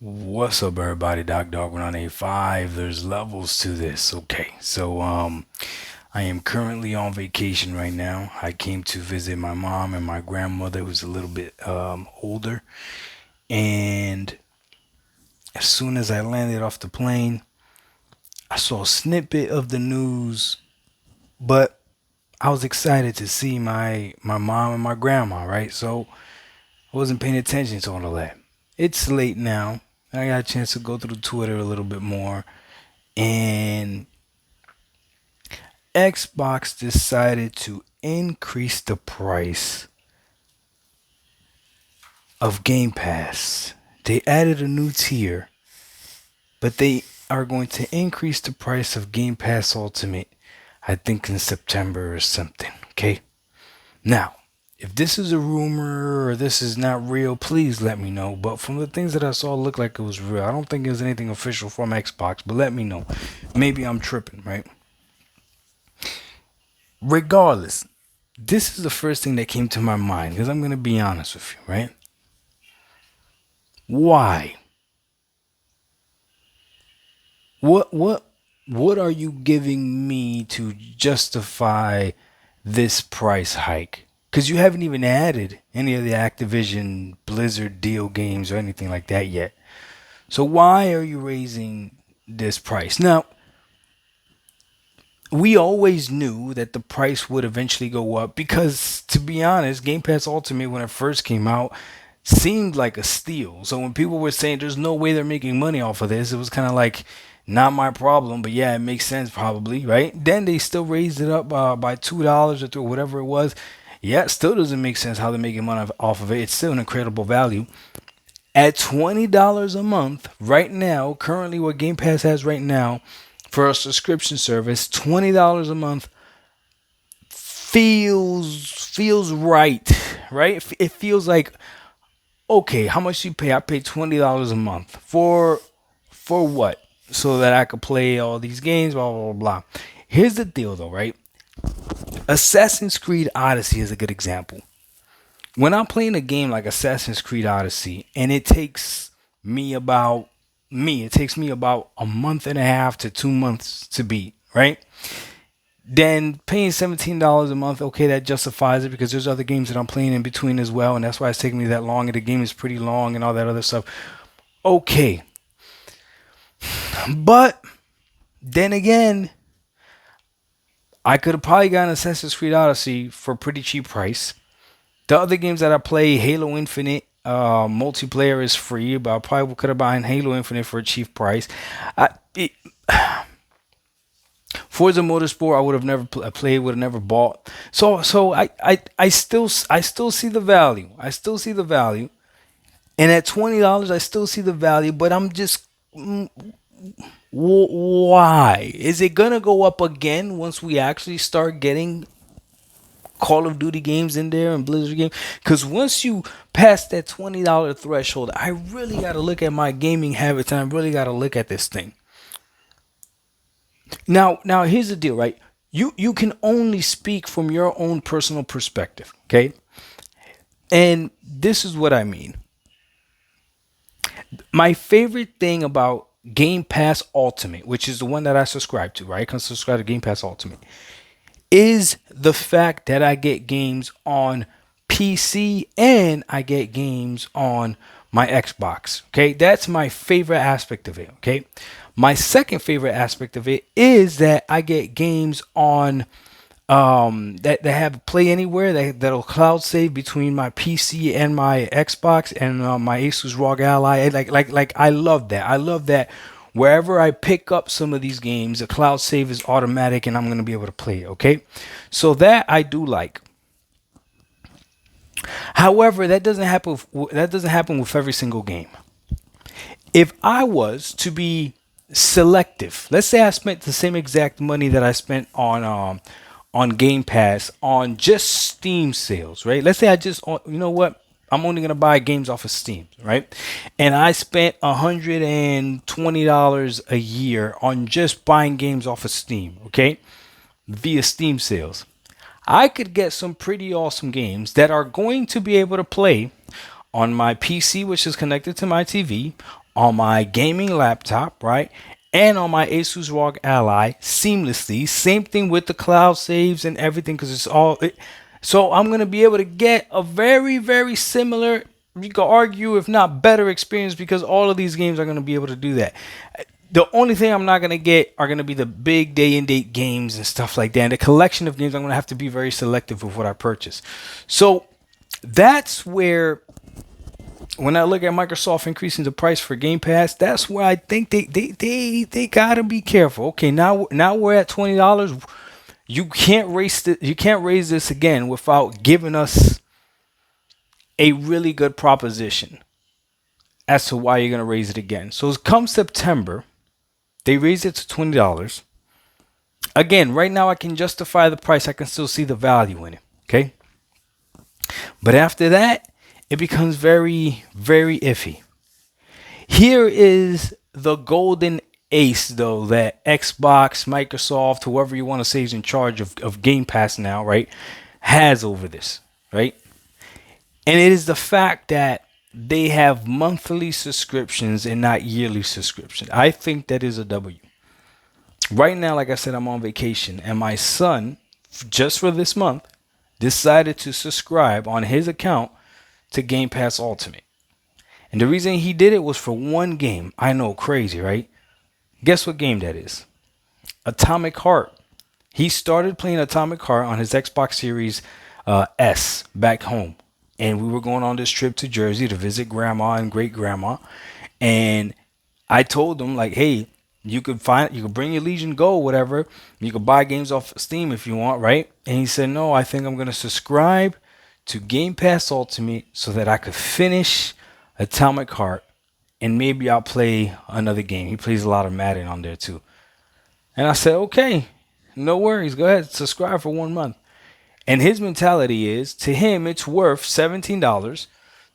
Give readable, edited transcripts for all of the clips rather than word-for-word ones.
What's up, everybody? Dog 1985. There's levels to this. Okay, so I am currently on vacation right now. I came to visit my mom and my grandmother, who's a little bit older. And as soon as I landed off the plane, I saw a snippet of the news, but I was excited to see my mom and my grandma, right? So I wasn't paying attention to all of that. It's late now. I got a chance to go through Twitter a little bit more, and Xbox decided to increase the price of Game Pass. They added a new tier, but they are going to increase the price of Game Pass Ultimate, I think in September or something. Okay? Now, if this is a rumor or this is not real, please let me know. But from the things that I saw, it looked like it was real. I don't think it was anything official from Xbox, but let me know. Maybe I'm tripping, right? Regardless, this is the first thing that came to my mind because I'm going to be honest with you, right? Why? What are you giving me to justify this price hike? Cuz you haven't even added any of the Activision Blizzard deal games or anything like that yet. So why are you raising this price? Now, we always knew that the price would eventually go up because, to be honest, Game Pass Ultimate, when it first came out, seemed like a steal. So when people were saying there's no way they're making money off of this, it was kind of like, not my problem, but yeah, it makes sense probably, right? Then they still raised it up by $2 or whatever it was. Yeah, it still doesn't make sense how they're making money off of it. It's still an incredible value. At $20 a month, right now, currently what Game Pass has right now for a subscription service, $20 a month feels right? It feels like, okay, how much do you pay? I pay $20 a month for what? So that I could play all these games, blah blah blah. Here's the deal, though, right? Assassin's Creed Odyssey is a good example. When I'm playing a game like Assassin's Creed Odyssey, and it takes me about a month and a half to 2 months to beat, right? Then paying $17 a month, okay, that justifies it because there's other games that I'm playing in between as well, and that's why it's taking me that long, and the game is pretty long and all that other stuff. Okay, but then again, I could have probably gotten Assassin's Creed Odyssey for a pretty cheap price. The other games that I play, Halo Infinite, multiplayer is free, but I probably could have bought Halo Infinite for a cheap price. I, it, Forza Motorsport, I would have never played, would have never bought. So I still see the value. I still see the value, and at $20, I still see the value. But I'm just, why is it gonna go up again once we actually start getting Call of Duty games in there and Blizzard games? Because once you pass that $20 threshold, I really got to look at my gaming habits and I really got to look at this thing. Now here's the deal, right? You can only speak from your own personal perspective, okay? And this is what I mean. My favorite thing about Game Pass Ultimate, which is the one that I subscribe to, right? I can subscribe to Game Pass Ultimate, is the fact that I get games on PC and I get games on my Xbox. Okay, that's my favorite aspect of it. Okay, my second favorite aspect of it is that I get games on that have play anywhere that'll cloud save between my PC and my Xbox and my Asus ROG Ally. Like I love that. I love that wherever I pick up some of these games, the cloud save is automatic and I'm going to be able to play it, okay? So that I do like. However, that doesn't happen with every single game. If I was to be selective, let's say I spent the same exact money that I spent on Game Pass on just Steam sales, right? Let's say I just, you know what? I'm only gonna buy games off of Steam, right? And I spent $120 a year on just buying games off of Steam, okay? Via Steam sales. I could get some pretty awesome games that are going to be able to play on my PC, which is connected to my TV, on my gaming laptop, right? And on my Asus ROG Ally seamlessly. Same thing with the cloud saves and everything because it's all. So I'm going to be able to get a very, very similar, you could argue, if not better experience because all of these games are going to be able to do that. The only thing I'm not going to get are going to be the big day and date games and stuff like that. And the collection of games, I'm going to have to be very selective with what I purchase. So that's where when I look at Microsoft increasing the price for Game Pass, that's where I think they gotta be careful. Okay, now we're at $20. You can't raise this again without giving us a really good proposition as to why you're gonna raise it again. So come September, they raise it to $20. Again, right now I can justify the price. I can still see the value in it. Okay, but after that, it becomes very, very iffy. Here is the golden ace, though, that Xbox, Microsoft, whoever you want to say is in charge of Game Pass now, right, has over this, right? And it is the fact that they have monthly subscriptions and not yearly subscriptions. I think that is a W. Right now, like I said, I'm on vacation, and my son, just for this month, decided to subscribe on his account to Game Pass Ultimate. And the reason he did it was for one game. I know, crazy, right? Guess what game that is? Atomic Heart. He started playing Atomic Heart on his Xbox Series S back home. And we were going on this trip to Jersey to visit grandma and great grandma. And I told him, like, hey, you could bring your Legion Go, whatever. You could buy games off Steam if you want, right? And he said, no, I think I'm going to subscribe to Game Pass Ultimate so that I could finish Atomic Heart and maybe I'll play another game. He plays a lot of Madden on there too. And I said, okay, no worries. Go ahead, subscribe for 1 month. And his mentality is, to him, it's worth $17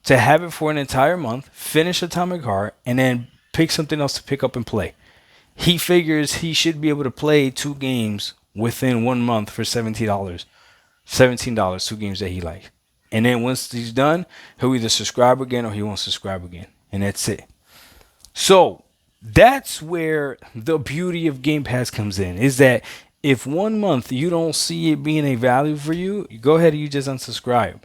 to have it for an entire month, finish Atomic Heart, and then pick something else to pick up and play. He figures he should be able to play 2 games within 1 month for $17. $17, 2 games that he likes. And then once he's done, he'll either subscribe again or he won't subscribe again. And that's it. So that's where the beauty of Game Pass comes in, is that if 1 month you don't see it being a value for you, go ahead and you just unsubscribe.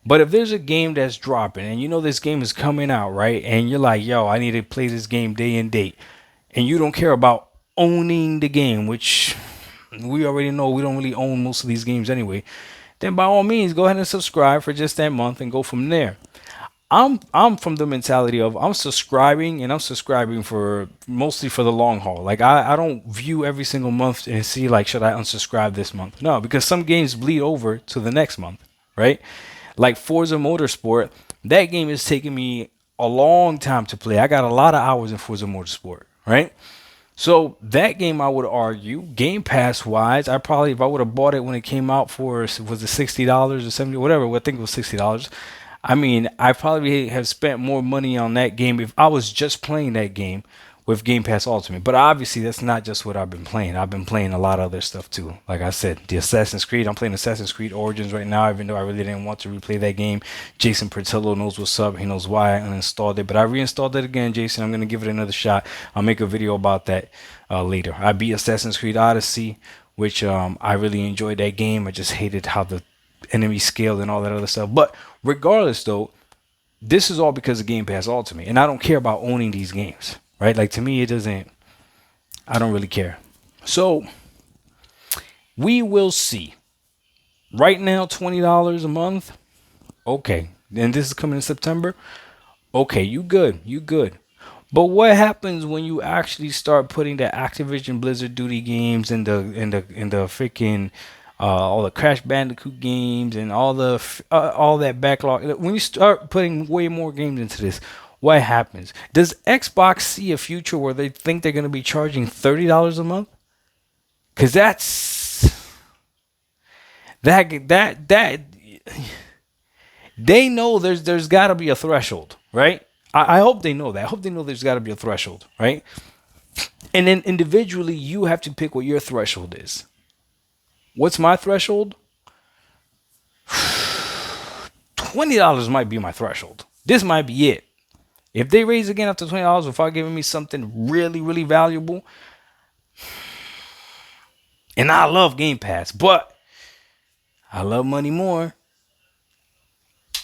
But if there's a game that's dropping and you know this game is coming out, right? And you're like, yo, I need to play this game day and date. And you don't care about owning the game, which we already know we don't really own most of these games anyway. Then by all means, go ahead and subscribe for just that month and go from there. I'm from the mentality of I'm subscribing and I'm subscribing for mostly for the long haul. Like I don't view every single month and see like should I unsubscribe this month? No, because some games bleed over to the next month, right? Like Forza Motorsport, that game is taking me a long time to play. I got a lot of hours in Forza Motorsport, right? So that game, I would argue, Game Pass wise, I probably, if I would have bought it when it came out for, was it $60 or 70, whatever, I think it was $60. I mean, I probably have spent more money on that game if I was just playing that game with Game Pass Ultimate. But obviously, that's not just what I've been playing. I've been playing a lot of other stuff too. Like I said, the Assassin's Creed. I'm playing Assassin's Creed Origins right now, even though I really didn't want to replay that game. Jason Pertillo knows what's up. He knows why I uninstalled it. But I reinstalled it again, Jason. I'm going to give it another shot. I'll make a video about that later. I beat Assassin's Creed Odyssey, which I really enjoyed that game. I just hated how the enemy scaled and all that other stuff. But regardless, though, this is all because of Game Pass Ultimate. And I don't care about owning these games. Right? Like to me, it doesn't, I don't really care. So we will see. Right now, $20 a month. Okay. And this is coming in September. Okay, you good. You good. But what happens when you actually start putting the Activision Blizzard duty games and the freaking all the Crash Bandicoot games and all that backlog? When you start putting way more games into this, what happens? Does Xbox see a future where they think they're going to be charging $30 a month? Because that they know there's got to be a threshold, right? I hope they know that. I hope they know there's got to be a threshold, right? And then individually, you have to pick what your threshold is. What's my threshold? $20 might be my threshold. This might be it. If they raise again after $20 without giving me something really, really valuable, and I love Game Pass, but I love money more.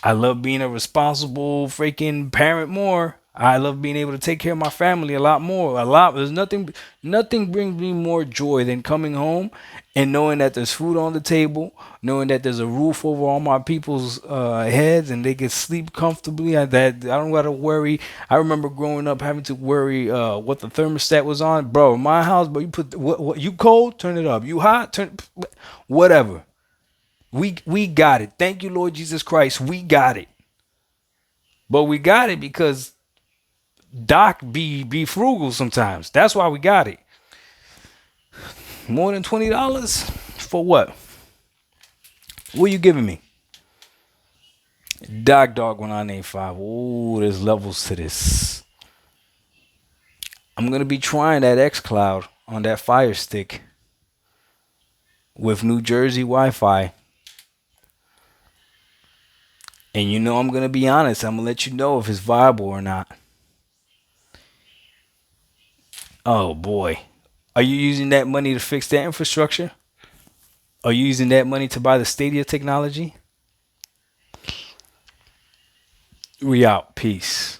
I love being a responsible freaking parent more. I love being able to take care of my family a lot more. A lot. There's nothing brings me more joy than coming home and knowing that there's food on the table, knowing that there's a roof over all my people's heads and they can sleep comfortably. That I don't gotta worry. I remember growing up having to worry what the thermostat was on, bro. My house, but you put what you cold, turn it up. You hot, turn whatever. We got it. Thank you, Lord Jesus Christ. We got it. But we got it because Doc be frugal sometimes. That's why we got it. More than $20 for what? What are you giving me? Dog 1985. Oh, there's levels to this. I'm gonna be trying that xCloud on that Fire Stick with New Jersey Wi-Fi. And you know I'm gonna be honest. I'm gonna let you know if it's viable or not. Oh boy. Are you using that money to fix that infrastructure? Are you using that money to buy the Stadia technology? We out. Peace.